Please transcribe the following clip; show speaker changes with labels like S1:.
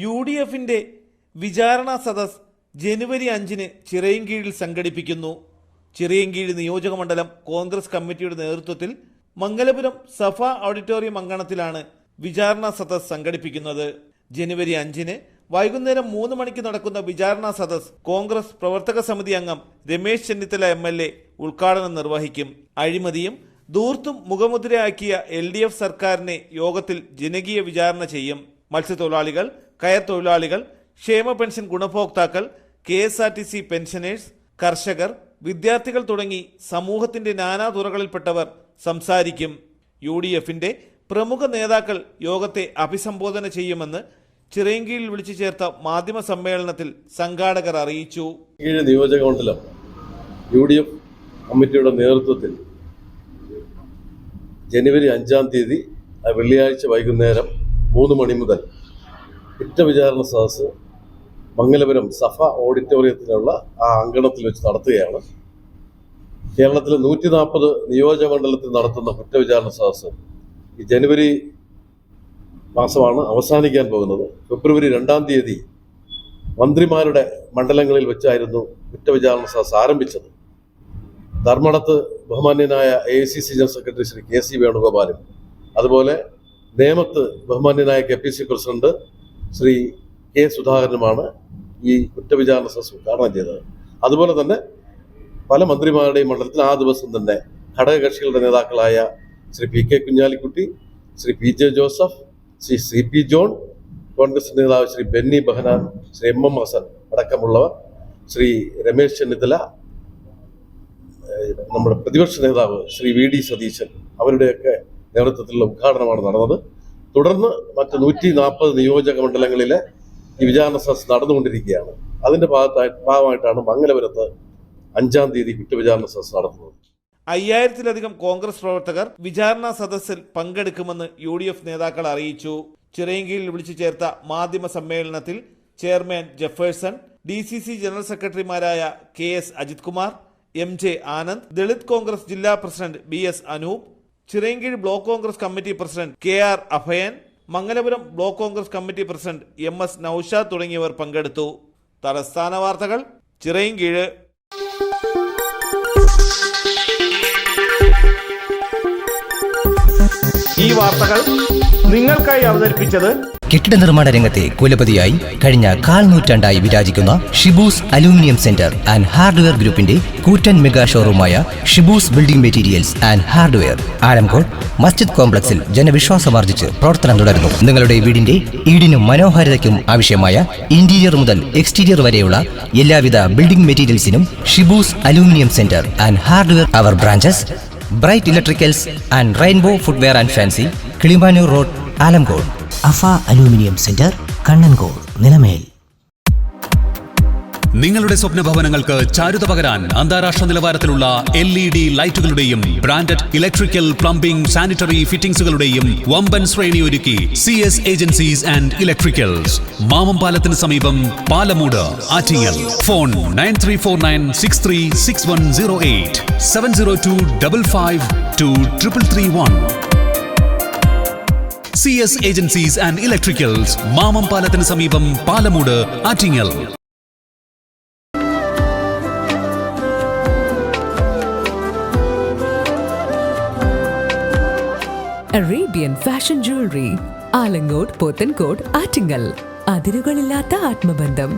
S1: UDFിന്റെ വിചാരണ സദസ് ജനുവരി 5-ന് ചിറയൻകീഴിൽ സംഘടിപ്പിക്കുന്നു. ചിറയൻകീഴ് നിയോജകമണ്ഡലം കോൺഗ്രസ് കമ്മിറ്റിയുടെ നേതൃത്വത്തിൽ മംഗലപുരം സഫ ഓഡിറ്റോറിയം അങ്കണത്തിലാണ് വിചാരണ സദസ് സംഘടിപ്പിക്കുന്നത്. ജനുവരി 5-ന് വൈകുന്നേരം 3 മണിക്ക് നടക്കുന്ന വിചാരണ സദസ് കോൺഗ്രസ് പ്രവർത്തക സമിതി അംഗം രമേശ് ചെന്നിത്തല MLA ഉദ്ഘാടനം നിർവഹിക്കും. അഴിമതിയും ധൂർത്തും മുഖമുദ്രയാക്കിയ LDF സർക്കാരിനെ യോഗത്തിൽ ജനകീയ വിചാരണ ചെയ്യും. മത്സ്യത്തൊഴിലാളികൾ, കയർ തൊഴിലാളികൾ, ക്ഷേമ പെൻഷൻ ഗുണഭോക്താക്കൾ, KSRTC പെൻഷനേഴ്സ്, കർഷകർ, വിദ്യാർത്ഥികൾ തുടങ്ങി സമൂഹത്തിന്റെ നാനാതുറകളിൽപ്പെട്ടവർ സംസാരിക്കും. UDFിന്റെ പ്രമുഖ നേതാക്കൾ യോഗത്തെ അഭിസംബോധന ചെയ്യുമെന്ന് ചിറയൻകീഴിൽ വിളിച്ചു ചേർത്ത മാധ്യമ സമ്മേളനത്തിൽ സംഘാടകർ അറിയിച്ചു.
S2: നിയോജകമണ്ഡലം UDF കമ്മിറ്റിയുടെ നേതൃത്വത്തിൽ ജനുവരി 5-ാം തീയതി വെള്ളിയാഴ്ച വൈകുന്നേരം 3 മണി മുതൽ കുറ്റവിചാരണ സദസ് മംഗലപുരം സഫ ഓഡിറ്റോറിയത്തിലുള്ള ആ അങ്കണത്തിൽ വെച്ച് നടത്തുകയാണ്. കേരളത്തിലെ 140 നിയോജകമണ്ഡലത്തിൽ നടത്തുന്ന കുറ്റവിചാരണ സദസ് ഈ ജനുവരി മാസമാണ് അവസാനിക്കാൻ പോകുന്നത്. ഫെബ്രുവരി 2-ാം തീയതി മന്ത്രിമാരുടെ മണ്ഡലങ്ങളിൽ വെച്ചായിരുന്നു കുറ്റവിചാരണ സദസ് ആരംഭിച്ചത്. ധർമ്മടത്ത് ബഹുമാന്യനായ AICC general secretary Shri KC വേണുഗോപാലും, അതുപോലെ നേമത്ത് ബഹുമാന്യനായ KPC പ്രസിഡന്റ് ശ്രീ K സുധാകരനുമാണ് ഈ കുറ്റവിചാരണ സദസ് ഉദ്ഘാടനം ചെയ്തത്. അതുപോലെ തന്നെ പല മന്ത്രിമാരുടെയും മണ്ഡലത്തിൽ ആ ദിവസം തന്നെ ഘടകകക്ഷികളുടെ നേതാക്കളായ Shri PK Kunhalikutty, Shri PJ Joseph, Shri CP John, Congress നേതാവ് ശ്രീ ബെന്നി ബെഹനാൻ, ശ്രീ MM ഹസൻ അടക്കമുള്ളവർ, ശ്രീ രമേശ് ചെന്നിത്തല, നമ്മുടെ പ്രതിപക്ഷ നേതാവ് ശ്രീ VD സതീശൻ, അവരുടെയൊക്കെ നേതൃത്വത്തിലുള്ള ഉദ്ഘാടനമാണ് നടന്നത്. തുടർന്ന് മറ്റ് 140 നിയോജക മണ്ഡലങ്ങളിലെ ഈ വിചാരണ സദസ് നടന്നുകൊണ്ടിരിക്കുകയാണ്. അതിന്റെ ഭാഗമായിട്ടാണ് മംഗലപുരത്ത് 5-ാം തീയതി കുറ്റവിചാരണ സദസ് നടത്തുന്നത്.
S1: 5000-ലധികം കോൺഗ്രസ് പ്രവർത്തകർ വിചാരണ സദസ്സിൽ പങ്കെടുക്കുമെന്ന് UDF നേതാക്കൾ അറിയിച്ചു. ചിറയൻകീഴിൽ വിളിച്ചു ചേർത്ത മാധ്യമ സമ്മേളനത്തിൽ ചെയർമാൻ ജെഫേഴ്സൺ, DCC ജനറൽ സെക്രട്ടറിമാരായ KS അജിത് കുമാർ, MJ ആനന്ദ്, ദളിത് കോൺഗ്രസ് ജില്ലാ president BS Anoop, Chirayinkeezhu block Congress committee president KR Abhayan, Mangalapuram block Congress committee president MS Naushad തുടങ്ങിയവർ പങ്കെടുത്തു. തലസ്ഥാന വാർത്തകൾ, ചിറയൻകീഴ്. ഈ വാർത്തകൾ നിങ്ങൾക്കായി അവതരിപ്പിച്ചത്
S3: കെട്ടിട നിർമ്മാണ രംഗത്തെ കുലപതിയായി കഴിഞ്ഞ 1/4 നൂറ്റാണ്ടായി വിരാജിക്കുന്ന Shibu's aluminium centre and hardware ഗ്രൂപ്പിന്റെ കൂറ്റൻ മെഗാ ഷോറൂമായ Shibu's building materials and hardware Alamcode മസ്ജിദ് കോംപ്ലക്സിൽ ജനവിശ്വാസമാർജിച്ച് പ്രവർത്തനം തുടരുന്നു. നിങ്ങളുടെ വീടിന്റെ ഈടിനും മനോഹാരിതയ്ക്കും ആവശ്യമായ ഇന്റീരിയർ മുതൽ എക്സ്റ്റീരിയർ വരെയുള്ള എല്ലാവിധ ബിൽഡിംഗ് മെറ്റീരിയൽസിനും Shibu's aluminium centre and hardware. അവർ branches bright electricals and rainbow footwear and fancy, Kilimanoor road, Alamcode. Afa aluminium centre, Kannankode, Nilamel.
S4: നിങ്ങളുടെ സ്വപ്ന ഭവനങ്ങൾക്ക് ചാരുത പകരാൻ അന്താരാഷ്ട്ര നിലവാരത്തിലുള്ള LED ലൈറ്റുകളുടെയും ബ്രാൻഡഡ് ഇലക്ട്രിക്കൽ, പ്ലംബിംഗ്, സാനിറ്ററി ഫിറ്റിംഗ്സുകളുടെയും വമ്പൻ ശ്രേണി ഒരുക്കി CS ഏജൻസീസ് ആൻഡ് ഇലക്ട്രിക്കൽസ്. മാമംപാലത്തിന് സമീപം, Palamood, Attingal. Phone 9349636108 702552331. CS agencies and electricals, മാമംപാലത്തിന് സമീപം, Palamood, Attingal.
S5: Arabian Fashion Jewelry, Alangode, Pothencode, Attingal. അതിരുകളില്ലാത്ത ആത്മബന്ധം.